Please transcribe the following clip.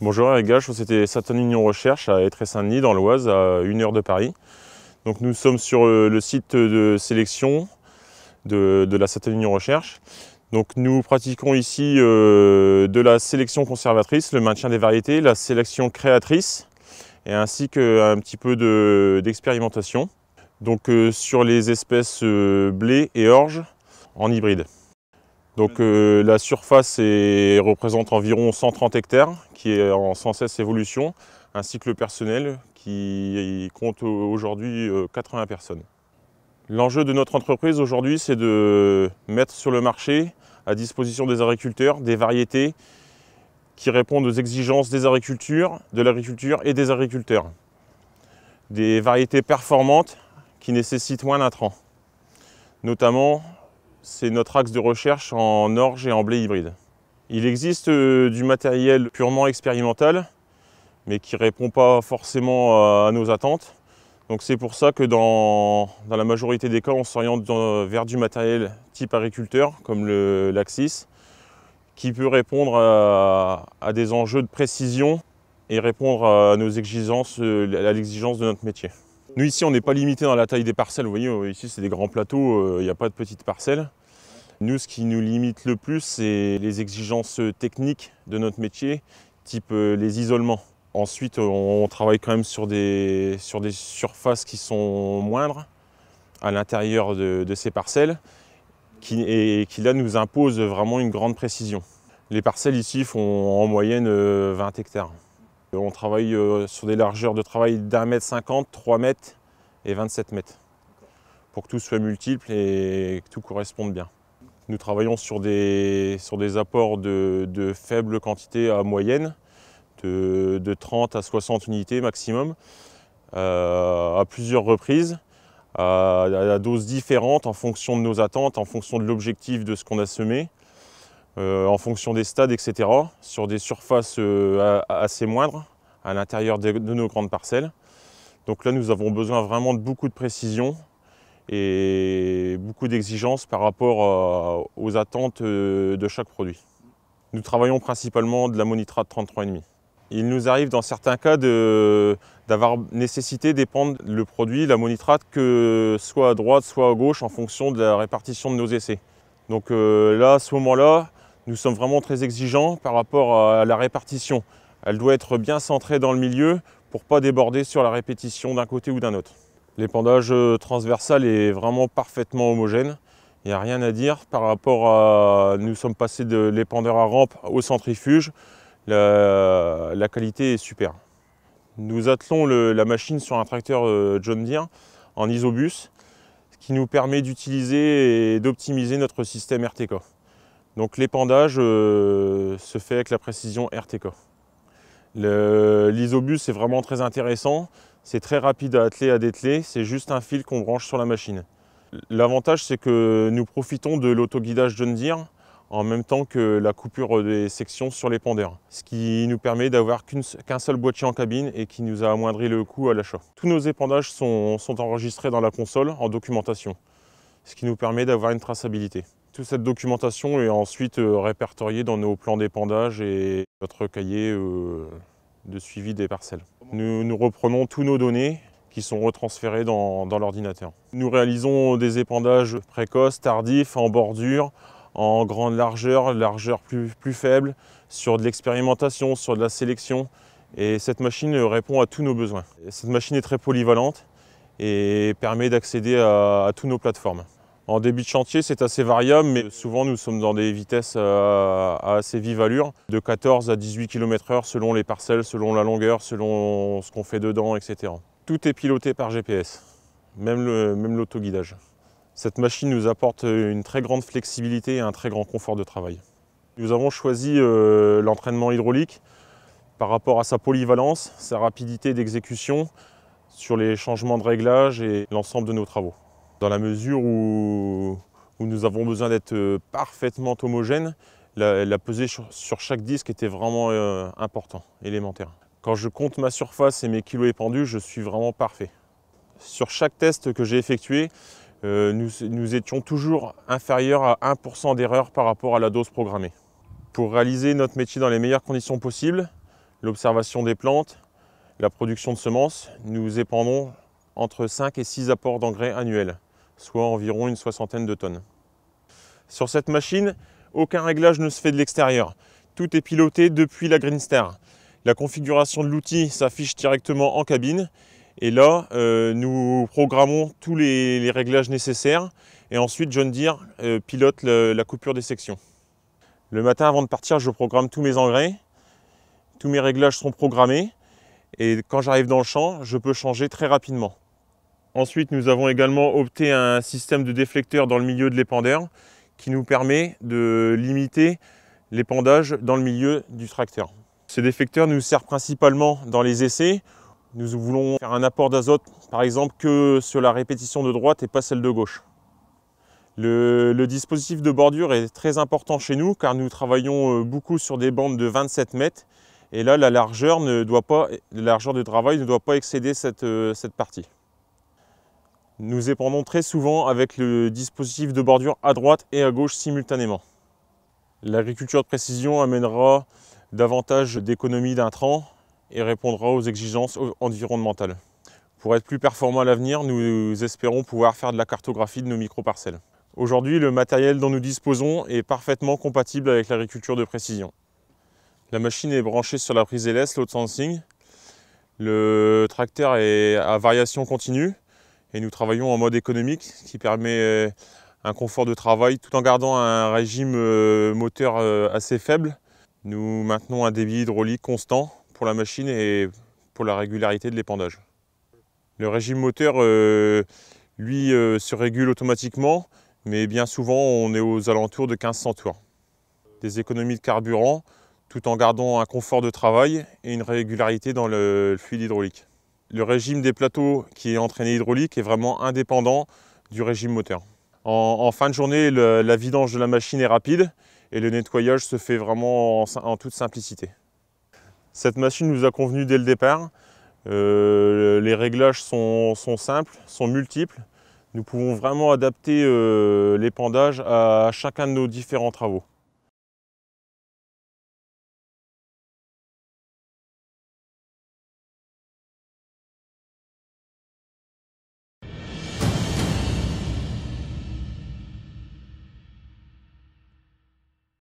Bonjour Eric Gage, société Saturn Union Recherche à Étré-Saint-Denis dans l'Oise, à 1 heure de Paris. Donc nous sommes sur le site de sélection de la Saturn Union Recherche. Donc nous pratiquons ici de la sélection conservatrice, le maintien des variétés, la sélection créatrice et ainsi qu'un petit peu d'expérimentation. Donc sur les espèces blé et orge en hybride. Donc la surface représente environ 130 hectares, qui est en sans cesse évolution, ainsi que le personnel qui compte aujourd'hui 80 personnes. L'enjeu de notre entreprise aujourd'hui, c'est de mettre sur le marché à disposition des agriculteurs des variétés qui répondent aux exigences des agricultures, de l'agriculture et des agriculteurs. Des variétés performantes qui nécessitent moins d'intrants. Notamment, c'est notre axe de recherche en orge et en blé hybride. Il existe du matériel purement expérimental, mais qui ne répond pas forcément à nos attentes. Donc c'est pour ça que dans la majorité des cas, on s'oriente vers du matériel type agriculteur, comme l'Axis, qui peut répondre à des enjeux de précision et répondre à nos exigences, à l'exigence de notre métier. Nous ici, on n'est pas limité dans la taille des parcelles. Vous voyez, ici c'est des grands plateaux, il n'y a pas de petites parcelles. Nous, ce qui nous limite le plus, c'est les exigences techniques de notre métier, type les isolements. Ensuite, on travaille quand même sur des surfaces qui sont moindres à l'intérieur de ces parcelles et qui là nous imposent vraiment une grande précision. Les parcelles ici font en moyenne 20 hectares. On travaille sur des largeurs de travail d'1,50 m, 3 mètres et 27 mètres pour que tout soit multiple et que tout corresponde bien. Nous travaillons sur des apports de faible quantité à moyenne, de 30 à 60 unités maximum, à plusieurs reprises, à doses différentes en fonction de nos attentes, en fonction de l'objectif de ce qu'on a semé, en fonction des stades, etc., sur des surfaces assez moindres à l'intérieur de nos grandes parcelles. Donc là, nous avons besoin vraiment de beaucoup de précision et beaucoup d'exigences par rapport aux attentes de chaque produit. Nous travaillons principalement de l'ammonitrate 33,5. Il nous arrive dans certains cas d'avoir nécessité d'épandre le produit, l'ammonitrate, que soit à droite, soit à gauche, en fonction de la répartition de nos essais. Donc là, à ce moment-là, nous sommes vraiment très exigeants par rapport à la répartition. Elle doit être bien centrée dans le milieu pour ne pas déborder sur la répétition d'un côté ou d'un autre. L'épandage transversal est vraiment parfaitement homogène. Il n'y a rien à dire par rapport à... Nous sommes passés de l'épandeur à rampe au centrifuge. La qualité est super. Nous attelons la machine sur un tracteur John Deere en isobus, ce qui nous permet d'utiliser et d'optimiser notre système RTK. Donc l'épandage se fait avec la précision RTK. L'isobus est vraiment très intéressant, c'est très rapide à atteler, à dételer, c'est juste un fil qu'on branche sur la machine. L'avantage, c'est que nous profitons de l'autoguidage John Deere en même temps que la coupure des sections sur l'épandeur, ce qui nous permet d'avoir qu'un seul boîtier en cabine et qui nous a amoindri le coût à l'achat. Tous nos épandages sont enregistrés dans la console en documentation, ce qui nous permet d'avoir une traçabilité. Toute cette documentation est ensuite répertoriée dans nos plans d'épandage et notre cahier de suivi des parcelles. Nous reprenons tous nos données qui sont retransférées dans l'ordinateur. Nous réalisons des épandages précoces, tardifs, en bordure, en grande largeur plus faible, sur de l'expérimentation, sur de la sélection. Et cette machine répond à tous nos besoins. Cette machine est très polyvalente et permet d'accéder à toutes nos plateformes. En début de chantier, c'est assez variable, mais souvent nous sommes dans des vitesses à assez vive allure, de 14 à 18 km/h selon les parcelles, selon la longueur, selon ce qu'on fait dedans, etc. Tout est piloté par GPS, même l'autoguidage. Cette machine nous apporte une très grande flexibilité et un très grand confort de travail. Nous avons choisi l'entraînement hydraulique par rapport à sa polyvalence, sa rapidité d'exécution sur les changements de réglage et l'ensemble de nos travaux. Dans la mesure où nous avons besoin d'être parfaitement homogènes, la pesée sur chaque disque était vraiment important, élémentaire. Quand je compte ma surface et mes kilos épandus, je suis vraiment parfait. Sur chaque test que j'ai effectué, nous étions toujours inférieurs à 1% d'erreur par rapport à la dose programmée. Pour réaliser notre métier dans les meilleures conditions possibles, l'observation des plantes, la production de semences, nous épandons entre 5 et 6 apports d'engrais annuels, soit environ une soixantaine de tonnes. Sur cette machine, aucun réglage ne se fait de l'extérieur. Tout est piloté depuis la Greenster. La configuration de l'outil s'affiche directement en cabine. Et là, nous programmons tous les réglages nécessaires. Et ensuite, John Deere pilote la coupure des sections. Le matin, avant de partir, je programme tous mes engrais. Tous mes réglages sont programmés. Et quand j'arrive dans le champ, je peux changer très rapidement. Ensuite, nous avons également opté un système de déflecteur dans le milieu de l'épandeur qui nous permet de limiter l'épandage dans le milieu du tracteur. Ce déflecteur nous sert principalement dans les essais. Nous voulons faire un apport d'azote, par exemple, que sur la répétition de droite et pas celle de gauche. Le dispositif de bordure est très important chez nous car nous travaillons beaucoup sur des bandes de 27 mètres. Et là, la largeur de travail ne doit pas excéder cette partie. Nous épandons très souvent avec le dispositif de bordure à droite et à gauche simultanément. L'agriculture de précision amènera davantage d'économies d'intrants et répondra aux exigences environnementales. Pour être plus performants à l'avenir, nous espérons pouvoir faire de la cartographie de nos micro-parcelles. Aujourd'hui, le matériel dont nous disposons est parfaitement compatible avec l'agriculture de précision. La machine est branchée sur la prise LS, load sensing. Le tracteur est à variation continue et nous travaillons en mode économique, ce qui permet un confort de travail tout en gardant un régime moteur assez faible. Nous maintenons un débit hydraulique constant pour la machine et pour la régularité de l'épandage. Le régime moteur, lui, se régule automatiquement, mais bien souvent on est aux alentours de 1500 tours. Des économies de carburant tout en gardant un confort de travail et une régularité dans le fluide hydraulique. Le régime des plateaux qui est entraîné hydraulique est vraiment indépendant du régime moteur. En fin de journée, la vidange de la machine est rapide et le nettoyage se fait vraiment en toute simplicité. Cette machine nous a convenu dès le départ. Les réglages sont simples, sont multiples. Nous pouvons vraiment adapter l'épandage à chacun de nos différents travaux.